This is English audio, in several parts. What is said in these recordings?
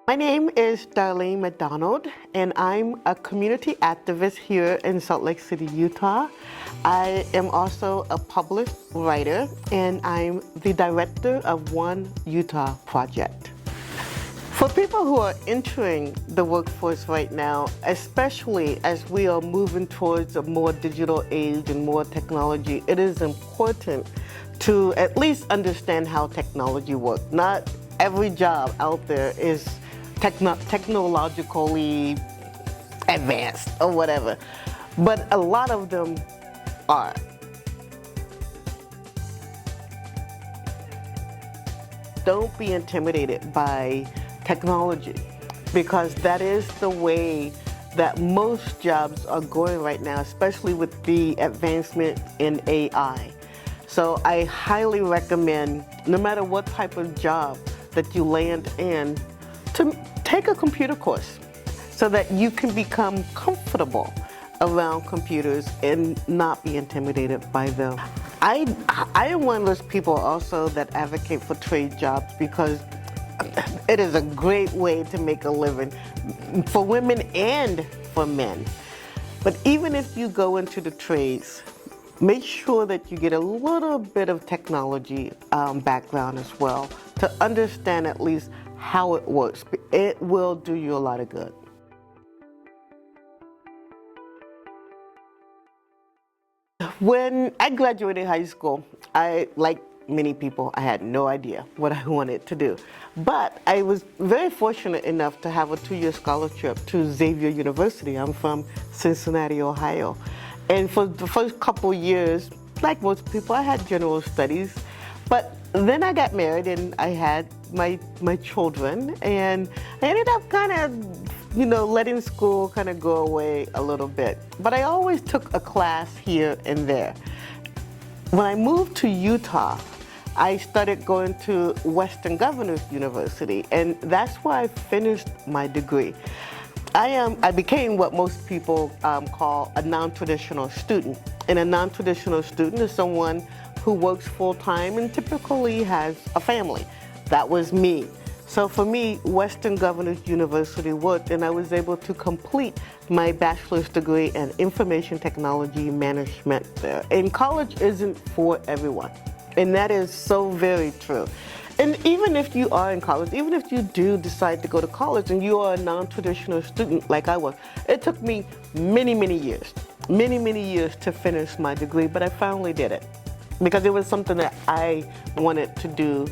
My name is Darlene McDonald, and I'm a community activist here in Salt Lake City, Utah. I am also a published writer, and I'm the director of One Utah Project. For people who are entering the workforce right now, especially as we are moving towards a more digital age and more technology, it is important to at least understand how technology works. Not every job out there is technologically advanced or whatever, but a lot of them are. Don't be intimidated by technology, because that is the way that most jobs are going right now, especially with the advancement in AI. So I highly recommend, no matter what type of job that you land in, to take a computer course so that you can become comfortable around computers and not be intimidated by them. I am one of those people also that advocate for trade jobs, because it is a great way to make a living for women and for men. But even if you go into the trades, make sure that you get a little bit of technology background as well to understand at least how it works. It will do you a lot of good. When I graduated high school, like many people, I had no idea what I wanted to do. But I was very fortunate enough to have a 2-year scholarship to Xavier University. I'm from Cincinnati, Ohio. And for the first couple years, like most people, I had general studies. But then I got married and I had my children, and I ended up kind of, letting school kind of go away a little bit. But I always took a class here and there. When I moved to Utah, I started going to Western Governors University, and that's where I finished my degree. I became what most people call a non-traditional student. And a non-traditional student is someone who works full-time and typically has a family. That was me. So for me, Western Governors University worked, and I was able to complete my bachelor's degree in information technology management there. And college isn't for everyone, and that is so very true. And even if you are in college, even if you do decide to go to college and you are a non-traditional student like I was, it took me many years to finish my degree, but I finally did it because it was something that I wanted to do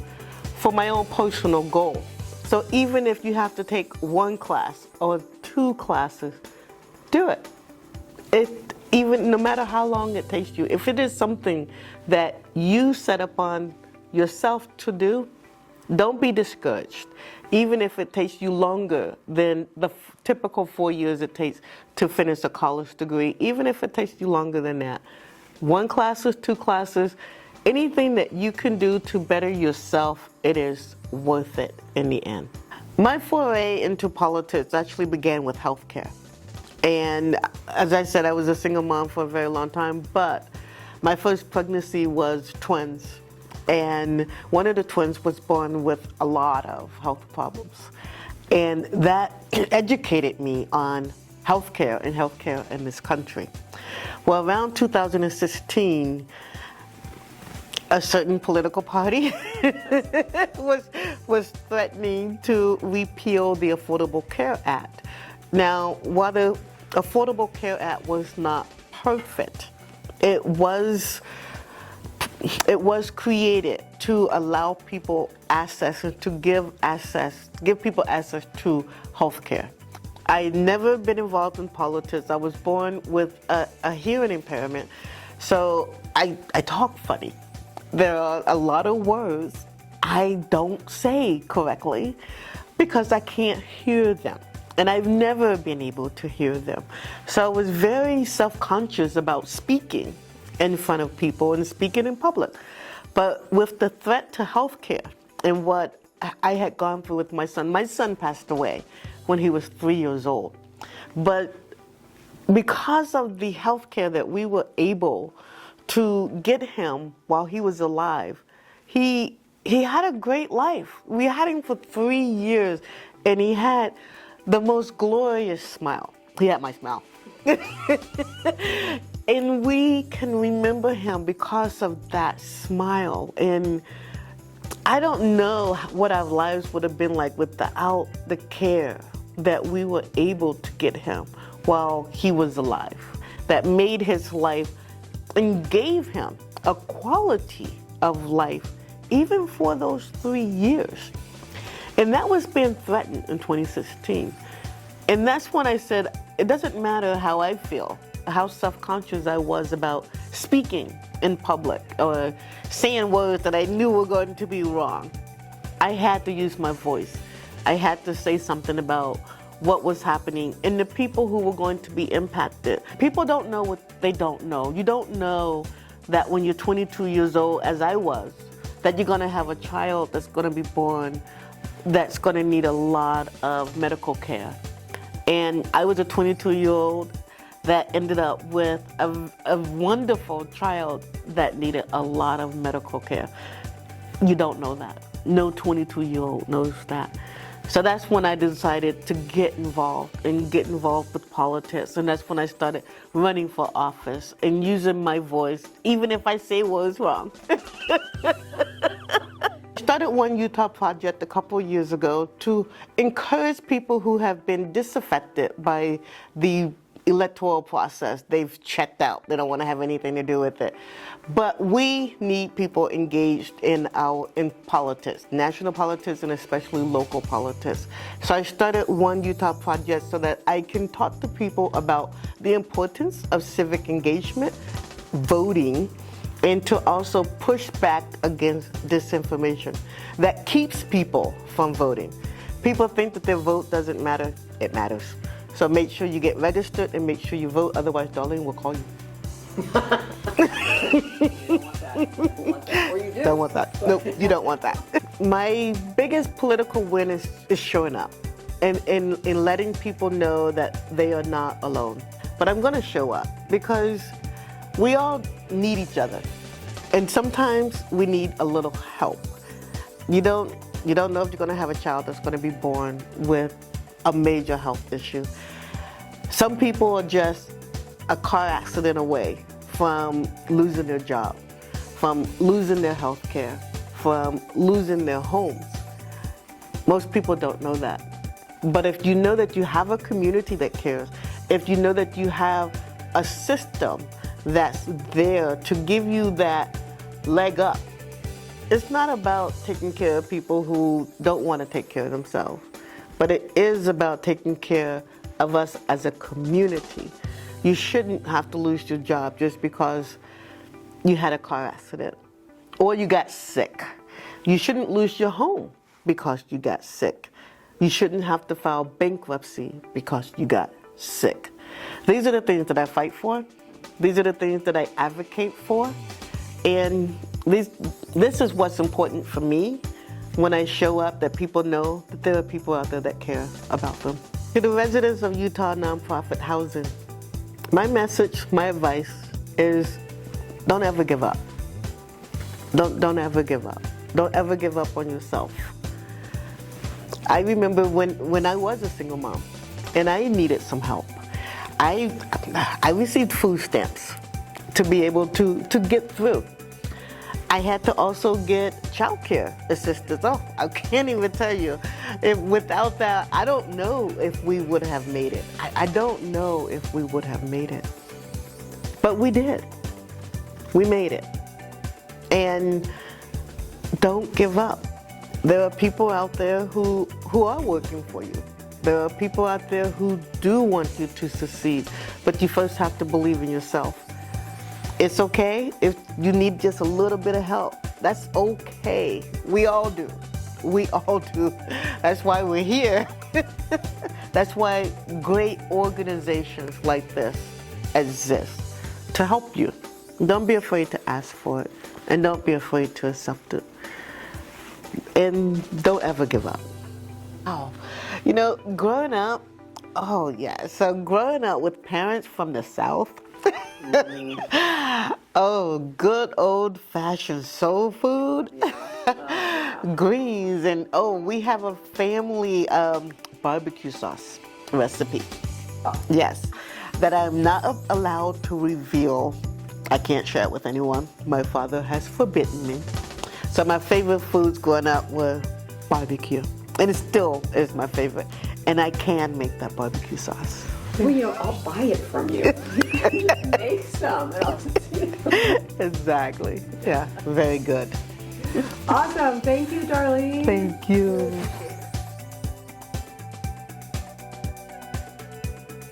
for my own personal goal. So even if you have to take one class or 2 classes, do it. Even no matter how long it takes you, if it is something that you set upon yourself to do, don't be discouraged. Even if it takes you longer than the typical 4 years it takes to finish a college degree, even if it takes you longer than that, 1 class, 2 classes, anything that you can do to better yourself, it is worth it in the end. My foray into politics actually began with healthcare. And as I said, I was a single mom for a very long time, but my first pregnancy was twins. And one of the twins was born with a lot of health problems. And that educated me on healthcare and healthcare in this country. Well, around 2016, a certain political party was threatening to repeal the Affordable Care Act. Now, while the Affordable Care Act was not perfect, it was created to allow people access and to give people access to health care. I'd never been involved in politics. I was born with a hearing impairment, so I talk funny. There are a lot of words I don't say correctly because I can't hear them. And I've never been able to hear them. So I was very self-conscious about speaking in front of people and speaking in public. But with the threat to healthcare and what I had gone through with my son passed away when he was 3 years old. But because of the healthcare that we were able to get him while he was alive, he had a great life. We had him for 3 years, and he had the most glorious smile. He had my smile. And we can remember him because of that smile. And I don't know what our lives would have been like without the care that we were able to get him while he was alive, that made his life and gave him a quality of life even for those 3 years. And that was being threatened in 2016. And that's when I said, it doesn't matter how I feel, how self-conscious I was about speaking in public or saying words that I knew were going to be wrong. I had to use my voice. I had to say something about what was happening and the people who were going to be impacted. People don't know what they don't know. You don't know that when you're 22 years old, as I was, that you're going to have a child that's going to be born that's going to need a lot of medical care. And I was a 22-year-old that ended up with a wonderful child that needed a lot of medical care. You don't know that. No 22-year-old knows that. So that's when I decided to get involved with politics. And that's when I started running for office and using my voice, even if I say words wrong. I started one Utah project a couple of years ago to encourage people who have been disaffected by the electoral process. They've checked out. They don't want to have anything to do with it. But we need people engaged in politics, national politics and especially local politics. So I started One Utah Project so that I can talk to people about the importance of civic engagement, voting, and to also push back against disinformation that keeps people from voting. People think that their vote doesn't matter. It matters. So make sure you get registered and make sure you vote, otherwise Darlene will call you. Don't want that. Nope, you don't want that. My biggest political win is showing up and letting people know that they are not alone. But I'm gonna show up because we all need each other. And sometimes we need a little help. You don't know if you're gonna have a child that's gonna be born with a major health issue. Some people are just a car accident away from losing their job, from losing their health care, from losing their homes. Most people don't know that. But if you know that you have a community that cares, if you know that you have a system that's there to give you that leg up, it's not about taking care of people who don't want to take care of themselves, but it is about taking care of us as a community. You shouldn't have to lose your job just because you had a car accident or you got sick. You shouldn't lose your home because you got sick. You shouldn't have to file bankruptcy because you got sick. These are the things that I fight for. These are the things that I advocate for. And this is what's important for me when I show up, that people know that there are people out there that care about them. To the residents of Utah nonprofit housing, my message, my advice is don't ever give up. Don't ever give up. Don't ever give up on yourself. I remember when I was a single mom and I needed some help. I received food stamps to be able to get through. I had to also get childcare assistance. Oh, I can't even tell you. Without that, I don't know if we would have made it. I don't know if we would have made it. But we did. We made it. And don't give up. There are people out there who are working for you. There are people out there who do want you to succeed, but you first have to believe in yourself. It's okay if you need just a little bit of help. That's okay. We all do. We all do. That's why we're here. That's why great organizations like this exist, to help you. Don't be afraid to ask for it, and don't be afraid to accept it. And don't ever give up. Oh, you know, growing up, so growing up with parents from the South, oh, good old-fashioned soul food. greens, and we have a family barbecue sauce recipe. Yes, that I'm not allowed to reveal. I can't share it with anyone. My father has forbidden me. So my favorite foods growing up were barbecue, and it still is my favorite. And I can make that barbecue sauce. Well, I'll buy it from you. You can make some. And I'll just, Exactly. Yeah, very good. Awesome. Thank you, Darlene. Thank you.